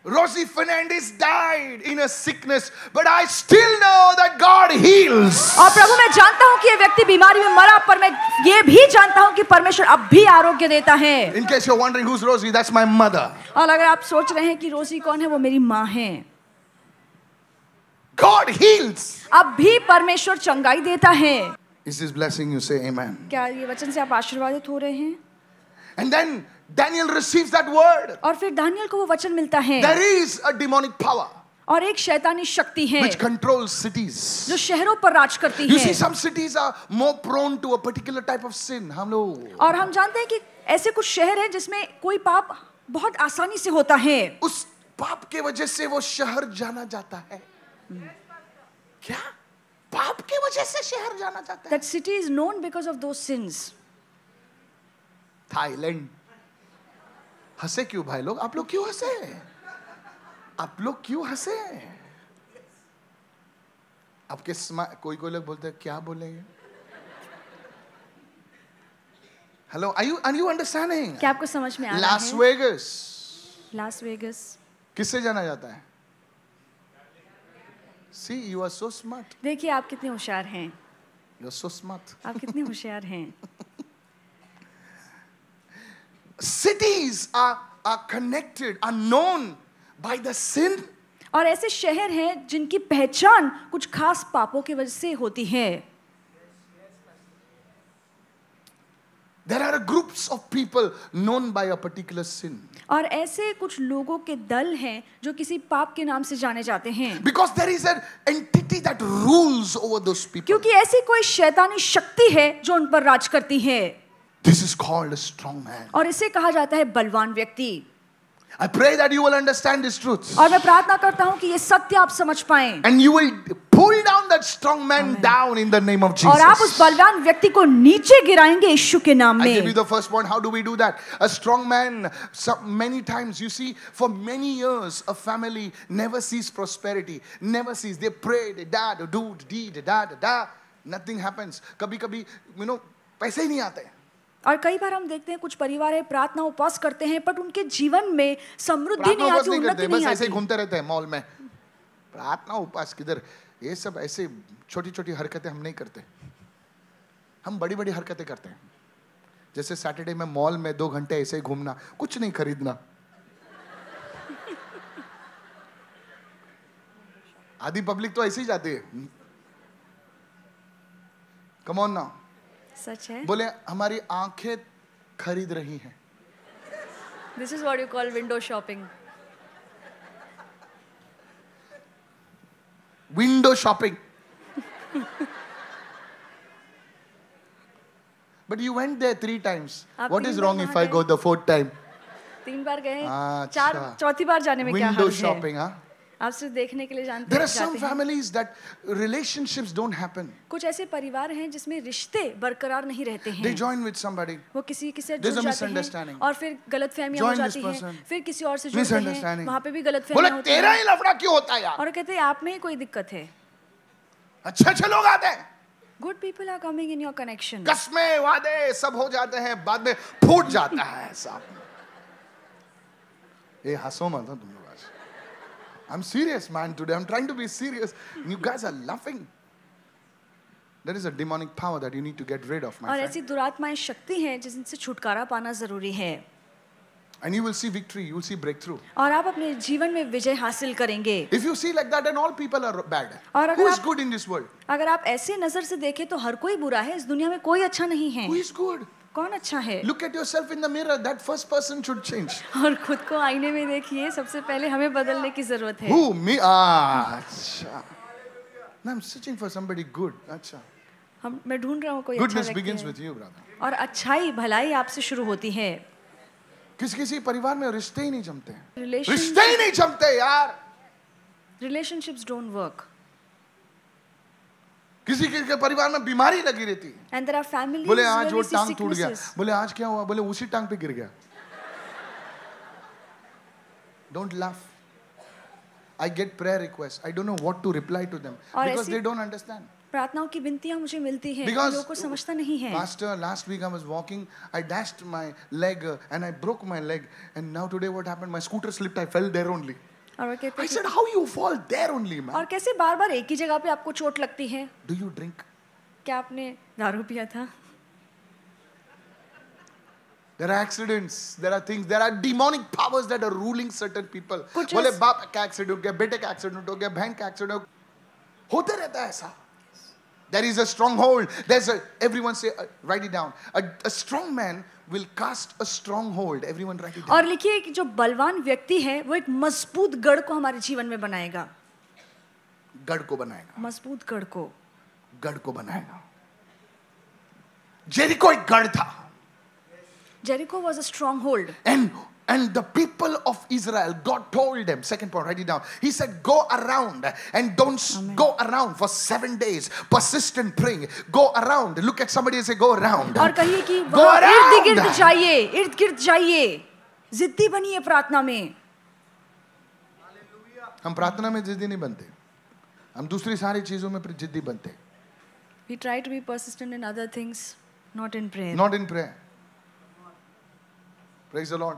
Speaker 1: Rosie Fernandez died in a sickness, but I still know that God heals.
Speaker 2: और प्रभु मैं जानता हूँ कि ये व्यक्ति बीमारी में मरा, पर मैं ये भी जानता हूँ कि परमेश्वर अब भी आरोग्य देता है।
Speaker 1: In case you're wondering who's Rosie, that's my mother.
Speaker 2: और अगर आप सोच रहे हैं कि रोसी कौन है, वो मेरी माँ है।
Speaker 1: God heals.
Speaker 2: अब भी परमेश्वर चंगाई देता है।
Speaker 1: Is this blessing you? Say amen.
Speaker 2: क्या ये वचन से आप आशीर्वादित हो रहे हैं?
Speaker 1: And then Daniel receives that word.
Speaker 2: और फिर दानियल को वो वचन मिलता है
Speaker 1: There is a demonic power
Speaker 2: और एक शैतानी शक्ति है
Speaker 1: which controls cities.
Speaker 2: जो शहरों पर राज करती
Speaker 1: You
Speaker 2: है।
Speaker 1: see, some cities are more prone to a particular type of sin. हम लोग
Speaker 2: और हम जानते हैं कि ऐसे कुछ शहर हैं जिसमें कोई पाप बहुत आसानी से होता है।
Speaker 1: उस पाप के वजह से वो शहर जाना जाता है। क्या? पाप के वजह से शहर जाना जाता है।
Speaker 2: That city is known because of those sins.
Speaker 1: Thailand. हंसे क्यों भाई लोग? आप लोग क्यों हंसे? आप लोग क्यों हंसे? आपके कोई लोग बोलते हैं क्या बोलेंगे? Hello, are you understanding?
Speaker 2: क्या आपको समझ में आ रहा
Speaker 1: लास
Speaker 2: है?
Speaker 1: वेगस
Speaker 2: लास वेगस
Speaker 1: किससे जाना जाता है? See, you are so smart.
Speaker 2: देखिए आप कितने होशियार हैं।
Speaker 1: You are so smart.
Speaker 2: आप कितने होशियार हैं।
Speaker 1: Cities are connected, are known by the sin.
Speaker 2: और ऐसे शहर हैं जिनकी पहचान कुछ खास पापों की वजह से होती है।
Speaker 1: There are groups of people known by a particular sin.
Speaker 2: और ऐसे कुछ लोगों के दल हैं जो किसी पाप के नाम से जाने जाते हैं।
Speaker 1: Because there is an entity that rules over those people.
Speaker 2: क्योंकि ऐसी कोई शैतानी शक्ति है जो उन पर राज करती है।
Speaker 1: This is called a strong man.
Speaker 2: और इसे कहा जाता है बलवान व्यक्ति।
Speaker 1: I pray that you will understand this truth.
Speaker 2: और मैं प्रार्थना करता हूँ कि ये सत्य आप समझ पाएं।
Speaker 1: And you will pull down that strong man down in the name of Jesus.
Speaker 2: और आप उस बलवान व्यक्ति को नीचे गिराएंगे यीशु के नाम
Speaker 1: I give you
Speaker 2: में।
Speaker 1: the first point. How do we do that? A strong man, many times you see, for many years, a family never sees prosperity, never sees. They pray, they do, nothing happens. कभी-कभी, पैसे ही नहीं आते।
Speaker 2: और कई बार हम देखते हैं कुछ परिवार है प्रार्थना उपवास करते हैं पर उनके जीवन में समृद्धि नहीं आती, उन्नति नहीं
Speaker 1: बस ऐसे ही
Speaker 2: आती।
Speaker 1: घूमते रहते हैं मॉल में। प्रार्थना उपवास किधर? ये सब ऐसे छोटी-छोटी हरकतें हम नहीं करते। हम बड़ी-बड़ी हरकतें करते हैं। जैसे सैटरडे में मॉल में 2 घंटे ऐसे ही घूमना, कुछ नहीं खरीदना। आधी पब्लिक तो ऐसे ही जाती है। Come on now.
Speaker 2: सच है।
Speaker 1: बोले हमारी आंखें खरीद रही हैं.
Speaker 2: This is what you call window shopping.
Speaker 1: Window shopping. But you went there 3 times.
Speaker 2: आप
Speaker 1: What
Speaker 2: 3
Speaker 1: is
Speaker 2: बार
Speaker 1: wrong
Speaker 2: वहाँ
Speaker 1: if I
Speaker 2: गए?
Speaker 1: go the 4th time?
Speaker 2: 3 बार गए,
Speaker 1: अच्छा.
Speaker 2: चौथी बार जाने में क्या
Speaker 1: Window
Speaker 2: हर्ज है?
Speaker 1: shopping, huh?
Speaker 2: आप सिर्फ देखने के लिए जानते
Speaker 1: There are
Speaker 2: जाते
Speaker 1: some
Speaker 2: हैं.
Speaker 1: families that relationships don't happen.
Speaker 2: कुछ ऐसे परिवार हैं जिसमें रिश्ते बरकरार नहीं रहते
Speaker 1: They
Speaker 2: हैं.
Speaker 1: join with somebody.
Speaker 2: वो किसी से
Speaker 1: There's
Speaker 2: जुड़
Speaker 1: a
Speaker 2: जाते
Speaker 1: misunderstanding.
Speaker 2: हैं और फिर गलतफहमियां हो
Speaker 1: Join this
Speaker 2: जाती हैं.
Speaker 1: person.
Speaker 2: फिर किसी और से जुड़ते हैं,
Speaker 1: Misunderstanding.
Speaker 2: वहाँ पे भी
Speaker 1: बोले
Speaker 2: गलतफहमियां होती
Speaker 1: तेरा
Speaker 2: हैं
Speaker 1: ही लफड़ा क्यों होता है यार?
Speaker 2: और कहते हैं आप में ही कोई दिक्कत है.
Speaker 1: अच्छे लोग आते हैं,
Speaker 2: Good people are coming in your connection.
Speaker 1: कसमें वादे सब हो जाते हैं, बाद में फूट जाता है सब. ये हंसो मत तुम लोग आज. I'm serious man today. I'm trying to be serious. You guys are laughing. There is a demonic power that you need to get rid of, my
Speaker 2: और
Speaker 1: friend.
Speaker 2: ऐसी दुरात्माएं शक्ति हैं जिनसे छुटकारा पाना जरूरी है.
Speaker 1: And you will see victory. You will see breakthrough.
Speaker 2: और आप अपने जीवन में विजय हासिल करेंगे.
Speaker 1: If you see like that, then all people are bad.
Speaker 2: और अगर
Speaker 1: Who is
Speaker 2: आप-
Speaker 1: good in this world?
Speaker 2: अगर आप ऐसे नजर से देखें तो हर कोई बुरा है. इस दुनिया में कोई अच्छा नहीं है.
Speaker 1: Who is good?
Speaker 2: कौन अच्छा है?
Speaker 1: Look at yourself in the mirror. That first person should change.
Speaker 2: और खुद को आईने में देखिए. सबसे पहले हमें बदलने की जरूरत है.
Speaker 1: Who? Me? Ah, अच्छा. No, I'm searching for somebody good. अच्छा.
Speaker 2: मैं ढूंढ रहा हूँ कोई अच्छा
Speaker 1: Goodness
Speaker 2: व्यक्ति
Speaker 1: begins
Speaker 2: है.
Speaker 1: with you, brother.
Speaker 2: और अच्छाई भलाई आपसे शुरू होती है.
Speaker 1: किसी परिवार में रिश्ते ही नहीं जमते हैं.
Speaker 2: Relation-
Speaker 1: रिश्ते ही नहीं जमते यार.
Speaker 2: Relationships don't work.
Speaker 1: किसी के परिवार में बीमारी लगी रहती है.
Speaker 2: And there are families
Speaker 1: बोले
Speaker 2: where
Speaker 1: आज
Speaker 2: we
Speaker 1: वो
Speaker 2: see
Speaker 1: टांग टूट गया.
Speaker 2: sicknesses.
Speaker 1: बोले आज क्या हुआ? बोले उसी टांग पे गिर गया. Don't laugh. I get prayer requests. I don't know what to reply to them
Speaker 2: और
Speaker 1: because
Speaker 2: ऐसी-
Speaker 1: they don't understand.
Speaker 2: प्रार्थनाओं की विनतियां मुझे मिलती हैं.
Speaker 1: Because
Speaker 2: लोगों को समझता नहीं है.
Speaker 1: Pastor, last week I was walking, I dashed my leg and I broke my leg, and now today what happened? My scooter slipped. I fell there only.
Speaker 2: और वो कहते
Speaker 1: I
Speaker 2: हैं
Speaker 1: said, how you fall there only, man?
Speaker 2: और कैसे बार बार एक ही जगह पे आपको चोट लगती है.
Speaker 1: Do you drink?
Speaker 2: क्या आपने दारू पिया था?
Speaker 1: There are accidents. There are things. There are demonic powers that are ruling certain people.
Speaker 2: कुछ
Speaker 1: बोले
Speaker 2: ऐस-
Speaker 1: बाप का एक्सीडेंट हो गया, बेटे का एक्सीडेंट हो गया, बहन का एक्सीडेंट हो गया. होते रहता है ऐसा. There is a stronghold. There's a, everyone say, write it down. A strong man will cast a stronghold. Everyone write it down.
Speaker 2: और लिखिए कि जो बलवान व्यक्ति है वो एक मजबूत गढ़ को हमारे जीवन में बनाएगा.
Speaker 1: गढ़ को बनाएगा.
Speaker 2: मजबूत गढ़ को.
Speaker 1: गढ़ को बनाएगा. जेरिको एक गढ़ था.
Speaker 2: Jericho was a stronghold.
Speaker 1: And the people of Israel, God told them, second point, write it down. He said, go around and don't go around for 7 days. Persistent praying. Go around. Look at somebody and say, go around.
Speaker 2: और कहिए कि
Speaker 1: Go
Speaker 2: वहाँ
Speaker 1: around.
Speaker 2: इर्द गिर्द जाइए, इर्द गिर्द जाइए. जिद्दी बनिए प्रार्थना में.
Speaker 1: हम प्रार्थना में जिद्दी नहीं बनते. हम दूसरी सारी चीजों में जिद्दी बनते.
Speaker 2: We try to be persistent in other things, not in prayer.
Speaker 1: Not in prayer. Praise the Lord.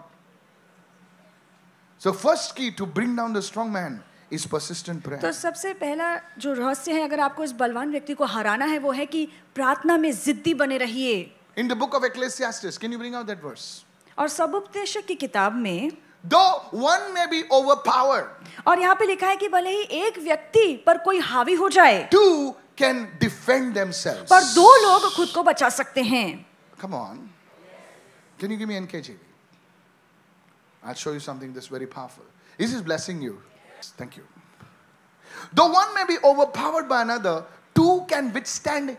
Speaker 1: So first key to bring down the strong man is persistent prayer.
Speaker 2: तो सबसे पहला जो रहस्य है अगर आपको इस बलवान व्यक्ति को हराना है वो है कि प्रार्थना में जिद्दी बने रहिए.
Speaker 1: In the book of Ecclesiastes, can you bring out that verse?
Speaker 2: और सबोपदेशक की किताब में
Speaker 1: Though one may be overpowered,
Speaker 2: और यहाँ पे लिखा है कि भले ही एक व्यक्ति पर कोई हावी हो जाए,
Speaker 1: two can defend themselves.
Speaker 2: पर दो लोग खुद को बचा सकते हैं.
Speaker 1: Come on. Can you give me NKJV? I'll show you something that's very powerful. This is blessing you. Thank you. Though one may be overpowered by another, two can withstand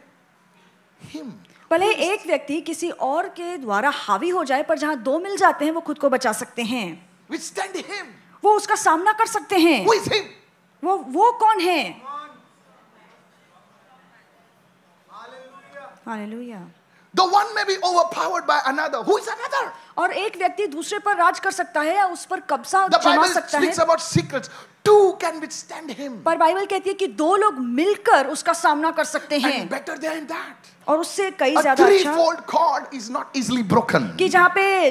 Speaker 1: him.
Speaker 2: भले ही एक व्यक्ति किसी और के द्वारा हावी हो जाए पर जहाँ दो मिल जाते हैं वो खुद को बचा सकते हैं.
Speaker 1: Withstand him.
Speaker 2: वो उसका सामना कर सकते हैं.
Speaker 1: Who is him?
Speaker 2: वो कौन है? Hallelujah.
Speaker 1: The one may be overpowered by another. Who is another?
Speaker 2: और एक व्यक्ति दूसरे पर राज कर सकता है या उस पर कब्जा
Speaker 1: The
Speaker 2: जमा
Speaker 1: Bible
Speaker 2: सकता है.
Speaker 1: speaks about secrets. Two can withstand him.
Speaker 2: पर बाइबल कहती है कि दो लोग मिलकर उसका सामना कर सकते हैं.
Speaker 1: And better than that,
Speaker 2: और उससे कई
Speaker 1: a
Speaker 2: ज्यादा अच्छा
Speaker 1: threefold cord is not easily broken.
Speaker 2: कि जहाँ पे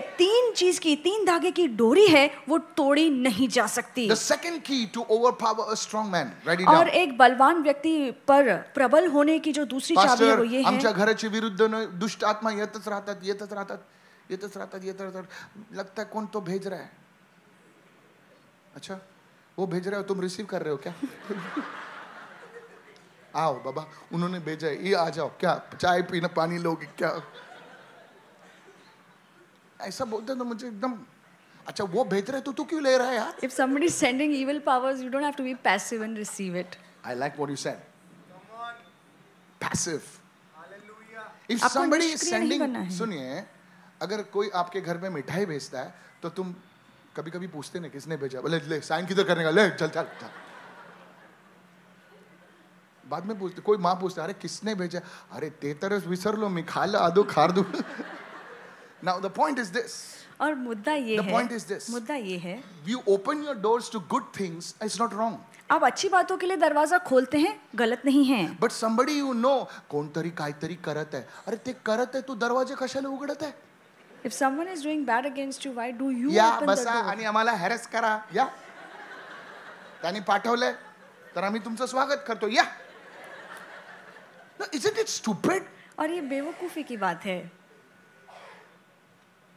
Speaker 2: तीन धागे की डोरी है वो तोड़ी नहीं जा सकती.
Speaker 1: The second key to overpower a strong man. Write it
Speaker 2: और
Speaker 1: down.
Speaker 2: एक बलवान व्यक्ति पर प्रबल होने की जो दूसरी चाबी है
Speaker 1: Pastor,
Speaker 2: वो ये
Speaker 1: आमच्या
Speaker 2: है
Speaker 1: घराच्या विरुद्ध दुष्ट आत्मा येतच राहतात. लगता है कौन तो भेज रहा है. अच्छा, वो भेज रहा है तुम रिसीव कर रहे हो क्या? आओ बाबा, उन्होंने भेजा है, ये आ जाओ. क्या चाय पीना पानी लोगे क्या? ऐसा बोलते हैं तो मुझे एकदम अच्छा वो भेज रहे तो तू क्यों ले रहा है यार?
Speaker 2: If somebody is sending evil powers, you don't have to be passive and receive it.
Speaker 1: I like what you said. Passive. If
Speaker 2: आपको
Speaker 1: somebody is
Speaker 2: निष्क्रिय नहीं
Speaker 1: sending,
Speaker 2: बनना है।
Speaker 1: सुनिए, अगर कोई आपके घर में मिठाई भेजता है तो तुम कभी कभी पूछते ना किसने भेजा, बोले ले साइन किधर करने का, ले चल चल चल। बाद में पूछते, कोई माँ पूछते अरे किसने भेजा, अरे ते तरस विसर लो मी खाला आदो खार दो। Now the point is this.
Speaker 2: और मुद्दा ये
Speaker 1: The
Speaker 2: है,
Speaker 1: point is this.
Speaker 2: मुद्दा ये है,
Speaker 1: You open your doors to good things, it's not wrong.
Speaker 2: आप अच्छी बातों के लिए दरवाजा खोलते हैं, गलत नहीं है।
Speaker 1: But somebody you know कोणतरी काहीतरी करत आहे, अरे ते करत आहे तू दरवाजे कशाला उघडत आहे?
Speaker 2: If someone is doing bad against you, why do you
Speaker 1: या
Speaker 2: open the
Speaker 1: बसा
Speaker 2: door?
Speaker 1: आणि आम्हाला हॅरेस करा या. त्यांनी पाठवलंय तर आम्ही तुमचं स्वागत करतो या. No, isn't it stupid?
Speaker 2: और ये बेवकूफी की बात है।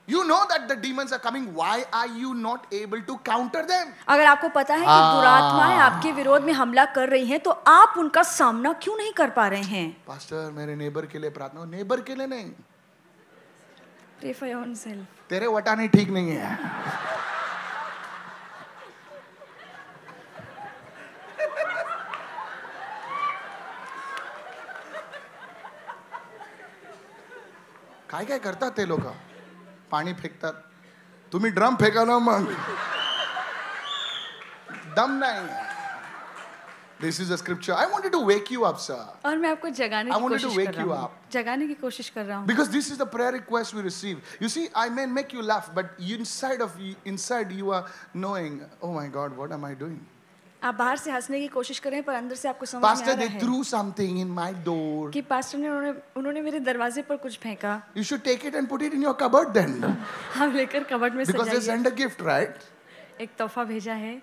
Speaker 1: You know that the demons are coming. Why are you not able to counter them?
Speaker 2: अगर आपको पता है कि दुरात्माएं आपके विरोध में हमला कर रही हैं, तो आप उनका सामना क्यों नहीं कर पा रहे हैं?
Speaker 1: पास्टर मेरे नेबर के लिए प्रार्थना, नेबर के लिए नहीं,
Speaker 2: Pray for your own self.
Speaker 1: तेरे वटाने ठीक नहीं है. काय काय करतात ते लोक, पाणी फेकतात, तुम्ही ड्रम फेका ना मग, दम नहीं. This is a scripture. I wanted to wake you up, sir.
Speaker 2: और मैं आपको जगाने
Speaker 1: I
Speaker 2: की
Speaker 1: wanted to
Speaker 2: कोशिश
Speaker 1: wake
Speaker 2: कर
Speaker 1: you
Speaker 2: रहा हूँ,
Speaker 1: up.
Speaker 2: जगाने की कोशिश कर रहा हूँ।
Speaker 1: Because this is the prayer request we receive. You see, I may make you laugh, but inside you are knowing, oh my God, what am I doing?
Speaker 2: आप बाहर से हंसने की कोशिश कर रहे हैं, पर अंदर से आपको समझ
Speaker 1: Pastor,
Speaker 2: में आ
Speaker 1: they
Speaker 2: रहा है
Speaker 1: threw something in my door.
Speaker 2: कि पास्टर ने उन्होंने मेरे दरवाजे पर कुछ फेंका।
Speaker 1: You should take it and put it in your cupboard then.
Speaker 2: आप लेकर कबर्ड में
Speaker 1: Because they
Speaker 2: सजाइए।
Speaker 1: send a gift, right?
Speaker 2: एक तोहफा भेजा है।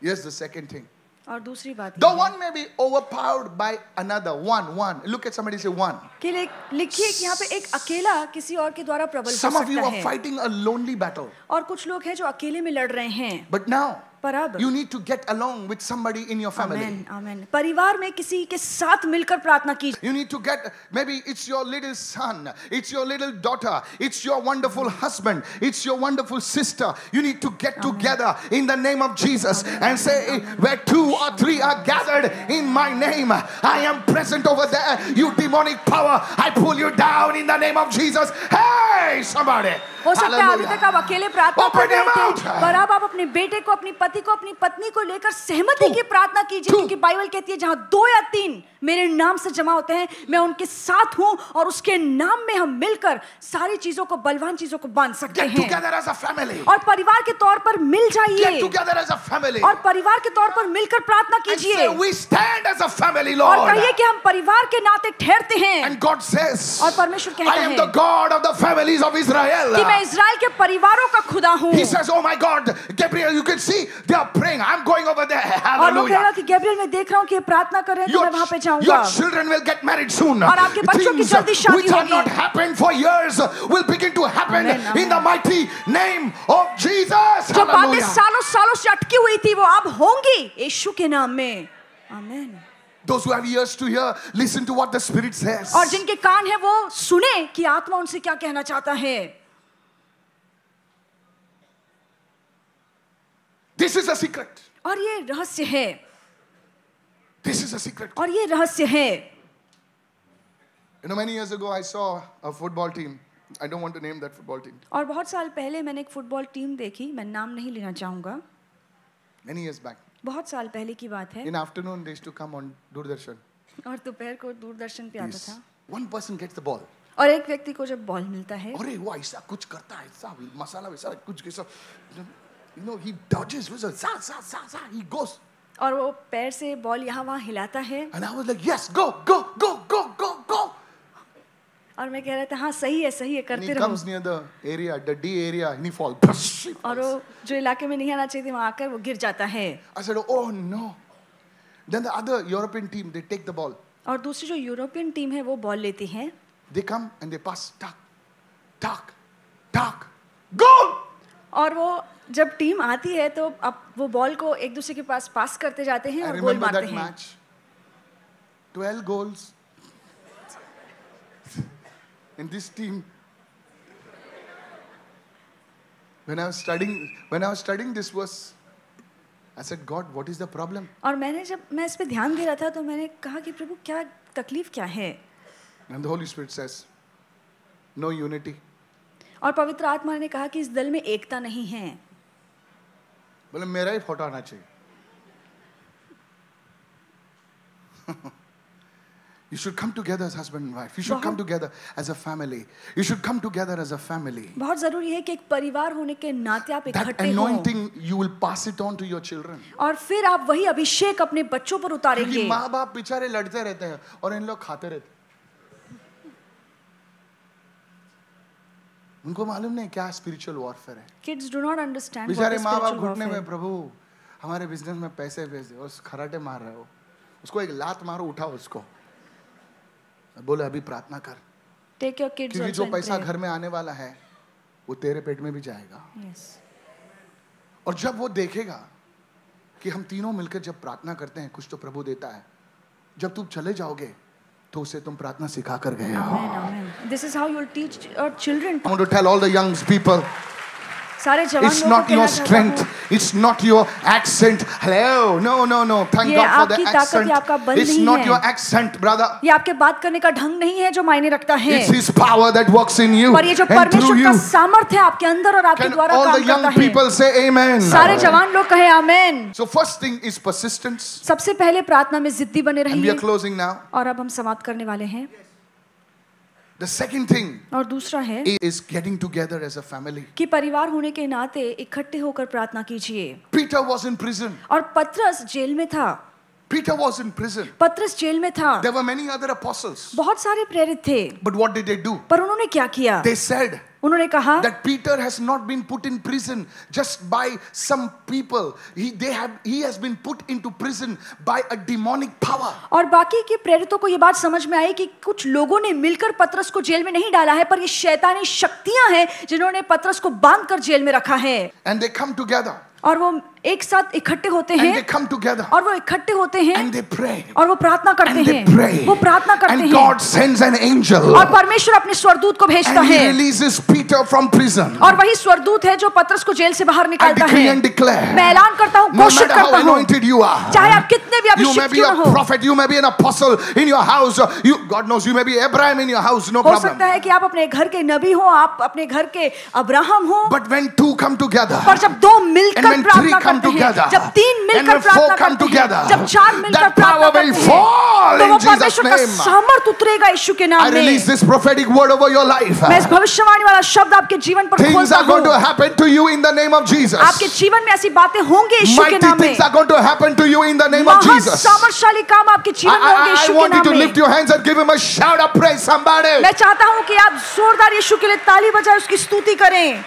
Speaker 1: Yes, the second thing.
Speaker 2: और दूसरी बात
Speaker 1: The
Speaker 2: ये है
Speaker 1: one may be overpowered by another. One. Look at somebody, say one.
Speaker 2: कि लिखिए कि यहाँ पे एक अकेला किसी और के द्वारा प्रबल हो
Speaker 1: Some of you
Speaker 2: सकता
Speaker 1: are
Speaker 2: है,
Speaker 1: fighting a lonely battle.
Speaker 2: और कुछ लोग हैं जो अकेले में लड़ रहे हैं।
Speaker 1: But now,
Speaker 2: पर अब
Speaker 1: you need to get along with somebody in your family.
Speaker 2: आमेन आमेन, परिवार में किसी के साथ मिलकर प्रार्थना कीजिए।
Speaker 1: You need to get, maybe it's your little son, it's your little daughter, it's your wonderful husband, it's your wonderful sister. You need to get together in the name of Jesus and say, where 2 or 3 are gathered in my name, I am present over there. You demonic power, I pull you down in the name of Jesus. Hey, somebody.
Speaker 2: हो सकता है अभी
Speaker 1: Hallelujah.
Speaker 2: तक आप अकेले प्रार्थना
Speaker 1: Open
Speaker 2: कर रहे
Speaker 1: your mouth.
Speaker 2: थे, पर अब आप अपने बेटे को, अपनी पति को, अपनी पत्नी को लेकर सहमति की प्रार्थना कीजिए, क्योंकि बाइबल कहती है जहां 2 या 3 मेरे नाम से जमा होते हैं, मैं उनके साथ हूं, और उसके नाम में हम मिलकर सारी चीजों को, बलवान चीजों को बांध सकते
Speaker 1: Get
Speaker 2: हैं।
Speaker 1: together as a family.
Speaker 2: और परिवार के तौर पर मिल
Speaker 1: Get
Speaker 2: जाइए,
Speaker 1: together as a family.
Speaker 2: और परिवार के तौर पर मिलकर प्रार्थना
Speaker 1: And
Speaker 2: कीजिए,
Speaker 1: say, we stand as a family,
Speaker 2: और
Speaker 1: Lord.
Speaker 2: कहिए कि हम परिवार के नाते ठहरते हैं।
Speaker 1: And God says,
Speaker 2: और परमेश्वर कहता
Speaker 1: I am
Speaker 2: है
Speaker 1: the God of the families of Israel.
Speaker 2: कि मैं इजराइल के परिवारों का खुदा हूँ।
Speaker 1: He says, oh my God, Gabriel, you can see they are praying. I'm going over there.
Speaker 2: और वो कहेगा
Speaker 1: Hallelujah.
Speaker 2: कि गैब्रियल, मैं देख रहा हूँ कि ये प्रार्थना कर रहे हैं, तो मैं वहां पे
Speaker 1: Your
Speaker 2: जाऊंगा।
Speaker 1: children will get married soon.
Speaker 2: और आपके बच्चों की
Speaker 1: Things
Speaker 2: जल्दी शादी
Speaker 1: which are
Speaker 2: होगी।
Speaker 1: not happened for years will begin to happen
Speaker 2: Amen,
Speaker 1: in the
Speaker 2: amen.
Speaker 1: mighty name of Jesus.
Speaker 2: जो बातें
Speaker 1: Hallelujah.
Speaker 2: सालों सालों से अटकी हुई थी, वो अब होंगी यीशु के नाम में। आमीन।
Speaker 1: Those who have ears to hear, listen to what the Spirit says.
Speaker 2: और जिनके कान है वो सुने कि आत्मा उनसे क्या कहना चाहता है।
Speaker 1: This is a secret.
Speaker 2: और ये रहस्य है,
Speaker 1: This is a secret.
Speaker 2: और ये रहस्य है।
Speaker 1: You know, many years ago, I saw a football team. I don't want to name that football team.
Speaker 2: और बहुत साल पहले मैंने एक फुटबॉल टीम देखी, मैं नाम नहीं लेना चाहूंगा,
Speaker 1: Many years back.
Speaker 2: बहुत साल पहले की बात है,
Speaker 1: In afternoon, they used to come on Doordarshan.
Speaker 2: और दोपहर को दूरदर्शन पे आता था,
Speaker 1: One person gets the ball.
Speaker 2: और एक व्यक्ति को जब बॉल मिलता है,
Speaker 1: अरे वो ऐसा कुछ करता है, ऐसा मसाला वैसा कुछ कैसा, you know, he dodges, he goes.
Speaker 2: और वो पैर से बॉल यहाँ वहाँ हिलाता है,
Speaker 1: And I was like, yes, go.
Speaker 2: और मैं कह रहा था हाँ सही है
Speaker 1: And
Speaker 2: करते
Speaker 1: he
Speaker 2: रहो।
Speaker 1: comes near the area, the D area, and he falls.
Speaker 2: और वो जो इलाके में नहीं आना चाहिए थी, वहाँ आकर वो गिर जाता है।
Speaker 1: I said, oh no. Then the other European team, they take the ball.
Speaker 2: और दूसरी जो यूरोपियन टीम है वो बॉल लेती है,
Speaker 1: They come and they pass, tuck, goal.
Speaker 2: और वो जब टीम आती है तो अब वो बॉल को एक दूसरे के पास करते जाते हैं
Speaker 1: I
Speaker 2: और गोल
Speaker 1: remember
Speaker 2: मारते
Speaker 1: that
Speaker 2: हैं।
Speaker 1: match. 12 goals. And this team When I was studying this verse, I said, God, what is the problem?
Speaker 2: और जब मैं इस पे ध्यान दे रहा था तो मैंने कहा कि प्रभु क्या तकलीफ क्या है?
Speaker 1: And the Holy Spirit says, no unity.
Speaker 2: और पवित्र आत्मा ने कहा कि इस दल में एकता नहीं है।
Speaker 1: बोले मेरा ही फोटो आना चाहिए। You should come together as husband and wife. You should come together as a family. You should come together as a family.
Speaker 2: बहुत जरूरी है कि एक परिवार होने के नाते आप
Speaker 1: That
Speaker 2: इकट्ठे हों।
Speaker 1: anointing you will pass it on to your children.
Speaker 2: और फिर आप वही अभिषेक अपने बच्चों पर उतारेंगे।
Speaker 1: क्योंकि माँ बाप बेचारे लड़ते रहते हैं और इन लोग खाते रहते हैं। उनको मालूम नहीं क्या स्पिरिचुअल वॉरफेयर है।
Speaker 2: Kids do not understand what
Speaker 1: बेचारे
Speaker 2: is
Speaker 1: माँ बाप
Speaker 2: spiritual
Speaker 1: घुटने में
Speaker 2: warfare.
Speaker 1: प्रभु हमारे बिजनेस में पैसे भेज दे और खराटे मार रहे हो, उसको एक लात मारो, उठाओ उसको, बोले अभी प्रार्थना कर।
Speaker 2: Take your kids
Speaker 1: क्योंकि
Speaker 2: also
Speaker 1: जो
Speaker 2: in
Speaker 1: पैसा
Speaker 2: prayer.
Speaker 1: घर में आने वाला है वो तेरे पेट में भी जाएगा।
Speaker 2: Yes.
Speaker 1: और जब वो देखेगा कि हम तीनों मिलकर जब प्रार्थना करते हैं कुछ तो प्रभु देता है, जब तुम चले जाओगे तो उसे तुम प्रार्थना सिखा कर गए हो।
Speaker 2: Amen, amen. This is how you will teach your children.
Speaker 1: I want to tell all the young people,
Speaker 2: सारे जवान
Speaker 1: it's
Speaker 2: लोगों
Speaker 1: not
Speaker 2: को
Speaker 1: your
Speaker 2: कहना चाहता
Speaker 1: strength,
Speaker 2: हूँ,
Speaker 1: it's not your accent. Hello, no. Thank
Speaker 2: ये
Speaker 1: God for the
Speaker 2: आपकी ताकत
Speaker 1: accent.
Speaker 2: या आपका बल
Speaker 1: It's
Speaker 2: नहीं
Speaker 1: not
Speaker 2: है।
Speaker 1: your accent, brother.
Speaker 2: ये आपके बात करने का ढंग नहीं है जो मायने रखता है,
Speaker 1: It's His power that works in you
Speaker 2: पर ये जो
Speaker 1: and through
Speaker 2: परमेश्वर का
Speaker 1: you.
Speaker 2: सामर्थ्य है आपके अंदर और आपके
Speaker 1: Can
Speaker 2: द्वारा
Speaker 1: all the
Speaker 2: काम करता
Speaker 1: young
Speaker 2: है।
Speaker 1: people say amen?
Speaker 2: सारे जवान लोग कहे आमेन।
Speaker 1: So first thing is persistence.
Speaker 2: सबसे पहले प्रार्थना में जिद्दी बने
Speaker 1: And we are
Speaker 2: रहिए।
Speaker 1: closing now.
Speaker 2: और अब हम समाप्त करने वाले हैं।
Speaker 1: The second thing
Speaker 2: और दूसरा है
Speaker 1: is getting together as a family.
Speaker 2: कि परिवार होने के नाते इकट्ठे होकर प्रार्थना कीजिए।
Speaker 1: Peter was in prison.
Speaker 2: और पतरस जेल में था।
Speaker 1: Peter was in prison.
Speaker 2: पतरस जेल में था।
Speaker 1: There were many other apostles.
Speaker 2: बहुत सारे प्रेरित थे,
Speaker 1: But what did they do?
Speaker 2: पर उन्होंने क्या किया?
Speaker 1: They said
Speaker 2: उन्होंने कहा
Speaker 1: that Peter has not been put in prison just by some people. He has been put into prison by a demonic power.
Speaker 2: और बाकी के प्रेरितों को ये बात समझ में आई कि कुछ लोगों ने मिलकर पतरस को जेल में नहीं डाला है, पर ये शैतानी शक्तियां हैं जिन्होंने पतरस को बांधकर जेल में रखा है।
Speaker 1: And they come together.
Speaker 2: और वो एक साथ इकट्ठे होते
Speaker 1: And they
Speaker 2: हैं,
Speaker 1: come together.
Speaker 2: और वो इकट्ठे होते हैं,
Speaker 1: And they pray.
Speaker 2: और वो प्रार्थना करते
Speaker 1: And they
Speaker 2: हैं,
Speaker 1: pray.
Speaker 2: वो प्रार्थना करते
Speaker 1: And
Speaker 2: हैं,
Speaker 1: God sends an angel.
Speaker 2: और परमेश्वर अपने स्वरदूत को भेजता
Speaker 1: And
Speaker 2: है,
Speaker 1: he releases Peter from prison.
Speaker 2: और वही स्वरदूत है जो पतरस को जेल से बाहर
Speaker 1: I
Speaker 2: निकालता
Speaker 1: decree
Speaker 2: है।
Speaker 1: and declare.
Speaker 2: मैं ऐलान करता हूँ,
Speaker 1: No
Speaker 2: घोषित
Speaker 1: matter how
Speaker 2: करता हूँ,
Speaker 1: anointed you are,
Speaker 2: चाहे आप कितने भी
Speaker 1: you may
Speaker 2: अभिषिक्त
Speaker 1: be
Speaker 2: क्यों
Speaker 1: a
Speaker 2: न हो,
Speaker 1: prophet, you may be an apostle in your house. God knows you may be Abraham in your house, no
Speaker 2: हो
Speaker 1: problem.
Speaker 2: सकता है कि आप अपने घर के नबी हो, आप अपने घर के अब्राहम हो,
Speaker 1: But when two come together,
Speaker 2: पर जब दो
Speaker 1: and
Speaker 2: मिलकर
Speaker 1: when three
Speaker 2: प्रार्थना
Speaker 1: come
Speaker 2: करते हैं,
Speaker 1: together,
Speaker 2: जब तीन
Speaker 1: and
Speaker 2: मिलकर
Speaker 1: when four
Speaker 2: प्रार्थना
Speaker 1: come
Speaker 2: करते हैं,
Speaker 1: together,
Speaker 2: जब चार मिलकर
Speaker 1: that
Speaker 2: प्रार्थना
Speaker 1: power will
Speaker 2: करते हैं,
Speaker 1: fall
Speaker 2: तो
Speaker 1: in
Speaker 2: वो
Speaker 1: Jesus'
Speaker 2: परमेश्वर का
Speaker 1: name.
Speaker 2: सामर्थ उतरेगा यीशु के
Speaker 1: I
Speaker 2: नाम
Speaker 1: release
Speaker 2: में।
Speaker 1: this prophetic word over your life.
Speaker 2: मैं इस भविष्यवाणी वाला शब्द आपके जीवन पर
Speaker 1: Things
Speaker 2: खोलता
Speaker 1: are going to
Speaker 2: हूँ।
Speaker 1: happen to you in the name of Jesus.
Speaker 2: आपके जीवन में ऐसी बातें होंगी यीशु के
Speaker 1: Mighty
Speaker 2: नाम में।
Speaker 1: things are going to happen to you in the name of
Speaker 2: महान
Speaker 1: Jesus.
Speaker 2: सामर्थशाली काम आपके जीवन में होंगे
Speaker 1: I
Speaker 2: यीशु के
Speaker 1: want you
Speaker 2: नाम
Speaker 1: to
Speaker 2: में।
Speaker 1: lift your hands and give him a shout of praise, somebody.
Speaker 2: मैं चाहता हूँ कि आप जोरदार यीशु के लिए ताली बजाएं, उसकी स्तुति करें।